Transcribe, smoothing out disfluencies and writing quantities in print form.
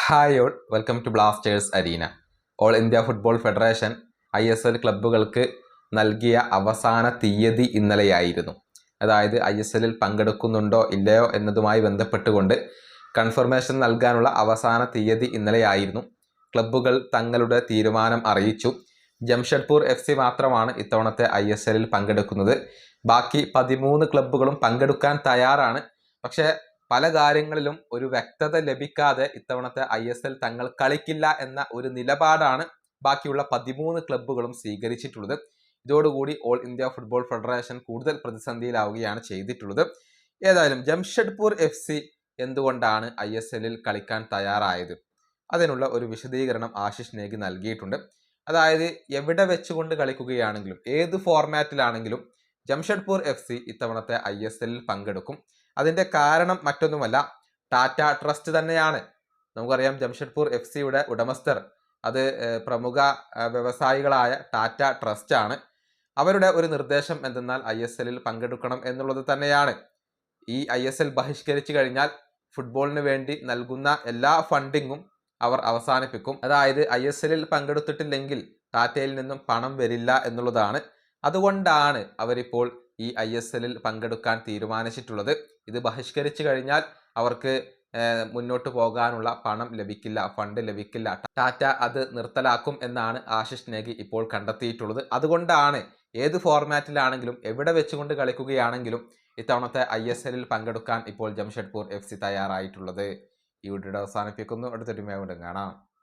Hi all, welcome to Blasters Arena. All India football federation ISL ക്ലബ്ബുകൾക്ക് നൽകിയ അവസാന തീയതി ഇന്നലെയായിരുന്നു. അതായത് ISLൽ പങ്കെടുക്കുന്നുണ്ടോ ഇല്ലയോ എന്നതുമായി ബന്ധപ്പെട്ടുകൊണ്ട് കൺഫർമേഷൻ നൽകാനുള്ള അവസാന തീയതി ഇന്നലെയായിരുന്നു. ക്ലബ്ബുകൾ തങ്ങളുടെ തീരുമാനം അറിയിച്ചു. ജംഷഡ്പൂർ FC മാത്രമാണ് ഇത്തവണത്തെ ISLൽ പങ്കെടുക്കുന്നത്. ബാക്കി 13 ക്ലബ്ബുകളും പങ്കെടുക്കാൻ തയ്യാറാണ്. പക്ഷേ പല കാര്യങ്ങളിലും ഒരു വ്യക്തത ലഭിക്കാതെ ഇത്തവണത്തെ ISL തങ്ങൾ കളിക്കില്ല എന്ന ഒരു നിലപാടാണ് ബാക്കിയുള്ള 13 ക്ലബ്ബുകളും സ്വീകരിച്ചിട്ടുള്ളത്. ഇതോടുകൂടി ഓൾ ഇന്ത്യ ഫുട്ബോൾ ഫെഡറേഷൻ കൂടുതൽ പ്രതിസന്ധിയിലാവുകയാണ് ചെയ്തിട്ടുള്ളത്. ഏതായാലും ജംഷഡ്പൂർ FC എന്തുകൊണ്ടാണ് ISLൽ കളിക്കാൻ തയ്യാറായത്, അതിനുള്ള ഒരു വിശദീകരണം ആശിഷ് നേഗി നൽകിയിട്ടുണ്ട്. അതായത് എവിടെ വെച്ചുകൊണ്ട് കളിക്കുകയാണെങ്കിലും ഏത് ഫോർമാറ്റിലാണെങ്കിലും ജംഷഡ്പൂർ FC ഇത്തവണത്തെ ISLൽ പങ്കെടുക്കും. അതിൻ്റെ കാരണം മറ്റൊന്നുമല്ല, ടാറ്റ ട്രസ്റ്റ് തന്നെയാണ്. നമുക്കറിയാം ജംഷഡ്പൂർ FCയുടെ ഉടമസ്ഥർ അത് പ്രമുഖ വ്യവസായികളായ ടാറ്റ ട്രസ്റ്റ് ആണ്. അവരുടെ ഒരു നിർദ്ദേശം എന്തെന്നാൽ ISLൽ പങ്കെടുക്കണം എന്നുള്ളത് തന്നെയാണ്. ഈ ISL ബഹിഷ്കരിച്ചു കഴിഞ്ഞാൽ ഫുട്ബോളിന് വേണ്ടി നൽകുന്ന എല്ലാ ഫണ്ടിങ്ങും അവർ അവസാനിപ്പിക്കും. അതായത് ISLൽ പങ്കെടുത്തിട്ടില്ലെങ്കിൽ ടാറ്റയിൽ നിന്നും പണം വരില്ല എന്നുള്ളതാണ്. അതുകൊണ്ടാണ് അവരിപ്പോൾ ഈ ISLൽ പങ്കെടുക്കാൻ തീരുമാനിച്ചിട്ടുള്ളത്. ഇത് ബഹിഷ്കരിച്ചു കഴിഞ്ഞാൽ അവർക്ക് മുന്നോട്ട് പോകാനുള്ള പണം ലഭിക്കില്ല, ഫണ്ട് ലഭിക്കില്ല. ടാറ്റ അത് നിർത്തലാക്കും എന്നാണ് ആശിഷ് നേഗി ഇപ്പോൾ കണ്ടെത്തിയിട്ടുള്ളത്. അതുകൊണ്ടാണ് ഏത് ഫോർമാറ്റിലാണെങ്കിലും എവിടെ വെച്ചുകൊണ്ട് കളിക്കുകയാണെങ്കിലും ഇത്തവണത്തെ ISLൽ പങ്കെടുക്കാൻ ഇപ്പോൾ ജംഷഡ്പൂർ FC തയ്യാറായിട്ടുള്ളത്. ഈ വീഡിയോ അവസാനിപ്പിക്കുന്നു. അടുത്തൊരു വീണ്ടും കാണാം.